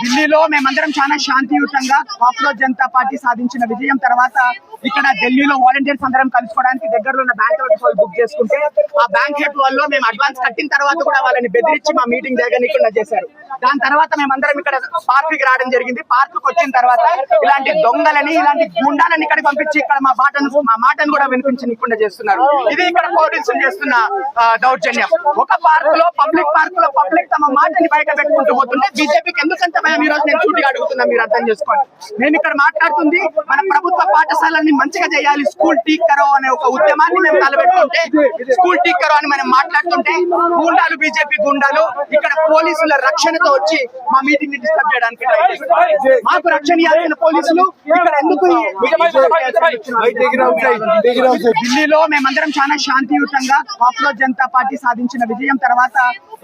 ఢిల్లీలో మేమందరం చాలా శాంతియుతంగా కాక్రోచ్ జనతా పార్టీ సాధించిన విజయం తర్వాత ఇక్కడ ఢిల్లీలో వాలంటీర్స్ అందరం కలుసుకోవడానికి దగ్గరలో ఉన్న బ్యాంక్ హాల్ బుక్ చేసుకుంటే ఆ బ్యాంక్ హాల్ లో మేము అడ్వాన్స్ కట్టిన తర్వాత కూడా వాళ్ళని బెదిరించి మా మీటింగ్ జరగనీయకుండా చేశారు. దాని తర్వాత మేమందరం ఇక్కడ పార్క్ కి రావడం జరిగింది. పార్క్ కు వచ్చిన తర్వాత ఇలాంటి దొంగలని ఇలాంటి గుండాలని ఇక్కడికి పంపించి ఇక్కడ మా మాటను కూడా వినిపించనీయకుండా చేస్తున్నారు. ఇది ఇక్కడ పోలీసులు చేస్తున్న దౌర్జన్యం. ఒక పార్క్ లో పబ్లిక్ తమ మాటని బయట పెట్టుకుంటూ పోతుంటే బీజేపీకి ఎందుకంత భయం? ఈ రోజు నేను సూటిగా అడుగుతున్నా, మీరు అర్థం చేసుకోండి. మేము ఇక్కడ మాట్లాడుతుంది మన ప్రభుత్వ పాఠశాలని మంచిగా చేయాలి, స్కూల్ టీక్ కరో అనే ఒక ఉద్యమాన్ని మేము తలపెట్టుకుంటే, స్కూల్ టీక్ కరో అని మనం మాట్లాడుతుంటే గుండాలు, బీజేపీ గుండాలు ఇక్కడ పోలీసుల రక్షణతో వచ్చి మా మీటింగ్ ని డిస్టర్బ్ చేయడానికి మాకు రక్షణ ఇవ్వాల్సిన పోలీసులు ఇక్కడ ఎందుకు? ఢిల్లీలో మేమందరం చాలా శాంతియుతంగా కాక్రోచ్ జనతా పార్టీ సాధించిన విజయం తర్వాత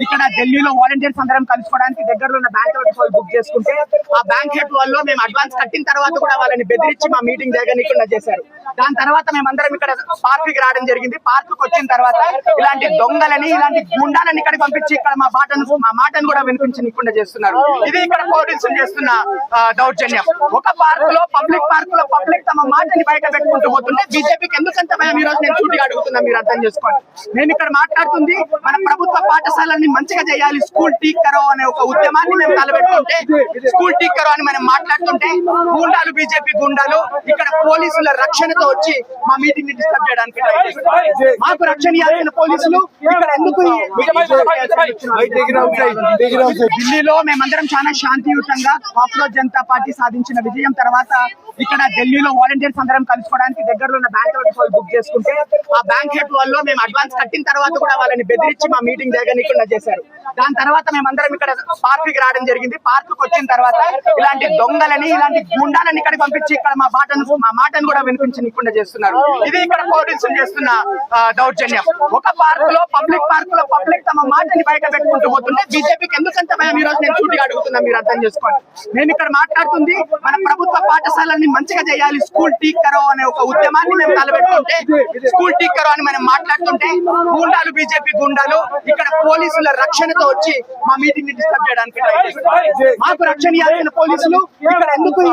ఇక్కడ ఢిల్లీలో వాలంటీర్స్ అందరం కలుసుకోవడానికి దగ్గరలో ఉన్న బ్యాంక్ హాల్ బుక్ చేసుకుంటే ఆ బ్యాంక్ హాల్ లో మేము అడ్వాన్స్ కట్టిన తర్వాత కూడా వాళ్ళని బెదిరించి మా మీటింగ్ జరగనీయకుండా చేశారు. దాని తర్వాత మేమందరం ఇక్కడ పార్క్ కి రావడం జరిగింది. పార్క్ కు వచ్చిన తర్వాత ఇలాంటి దొంగలని ఇలాంటి గుండాలని ఇక్కడికి పంపించి ఇక్కడ మా మాటను కూడా వినిపించనీయకుండా చేస్తున్నారు. ఇది ఇక్కడ పోలీసులు చేస్తున్న దౌర్జన్యం. ఒక పార్క్ లో పబ్లిక్ తమ మాటని బయట పెట్టుకుంటూ పోతుంటే బీజేపీకి ఎందుకంత భయం? ఈ రోజు నేను సూటిగా అడుగుతున్నా, మీరు అర్థం చేసుకోండి. మేము ఇక్కడ మాట్లాడుతుంది మన ప్రభుత్వ పాఠశాలని మంచిగా చేయాలి, స్కూల్ టీక్ కరో అనే ఒక ఉద్యమాన్ని మేము తలపెట్టుకుంటే, స్కూల్ టీక్ కరో అని మనం మాట్లాడుతుంటే గుండాలు, బీజేపీ గుండాలు ఇక్కడ పోలీసుల రక్షణతో వచ్చి మా మీటింగ్ ని డిస్టర్బ్ చేయడానికి మాకు రక్షణ ఇవ్వాల్సిన పోలీసులు ఇక్కడ ఎందుకు? ఢిల్లీలో మేమందరం చాలా శాంతియుతంగా కాక్రోచ్ జనతా పార్టీ సాధించిన విజయం తర్వాత ఇక్కడ ఢిల్లీలో వాలంటీర్స్ అందరం కలుసుకోవడానికి దగ్గరలో ఉన్న బ్యాంక్ హాల్ బుక్ చేసుకుంటే ఆ బ్యాంక్ హాల్ లో మేము అడ్వాన్స్ కట్టిన తర్వాత కూడా వాళ్ళని బెదిరించి మా మీటింగ్ జరగనీయకుండా చేశారు. దాని తర్వాత మేమందరం ఇక్కడ పార్క్ కి రావడం జరిగింది. పార్క్ కు వచ్చిన తర్వాత ఇలాంటి దొంగలని ఇలాంటి గుండాలని ఇక్కడికి పంపించి ఇక్కడ మా మాటను కూడా వినిపించనీయకుండా చేస్తున్నారు. ఇది ఇక్కడ పోలీసులు చేస్తున్న దౌర్జన్యం. ఒక పార్క్ లో పబ్లిక్ తమ మాటని బయట పెట్టుకుంటూ పోతుంటే బీజేపీకి ఎందుకంత భయం? ఈ రోజు నేను సూటిగా అడుగుతున్నా, మీరు అర్థం చేసుకోండి. మేము ఇక్కడ మాట్లాడుతుంది మన ప్రభుత్వ పాఠశాలని మంచిగా చేయాలి, స్కూల్ టీక్ కరో అనే ఒక ఉద్యమాన్ని మేము తలపెట్టుకుంటే, స్కూల్ టీక్ కరో అని మనం మాట్లాడుతుంటే గుండాలు, బీజేపీ గుండాలు ఇక్కడ పోలీసుల రక్షణతో వచ్చి మా మీటింగ్ ని డిస్టర్బ్ చేయడానికి మాకు రక్షణ ఇవ్వాల్సిన పోలీసులు ఇక్కడ ఎందుకు?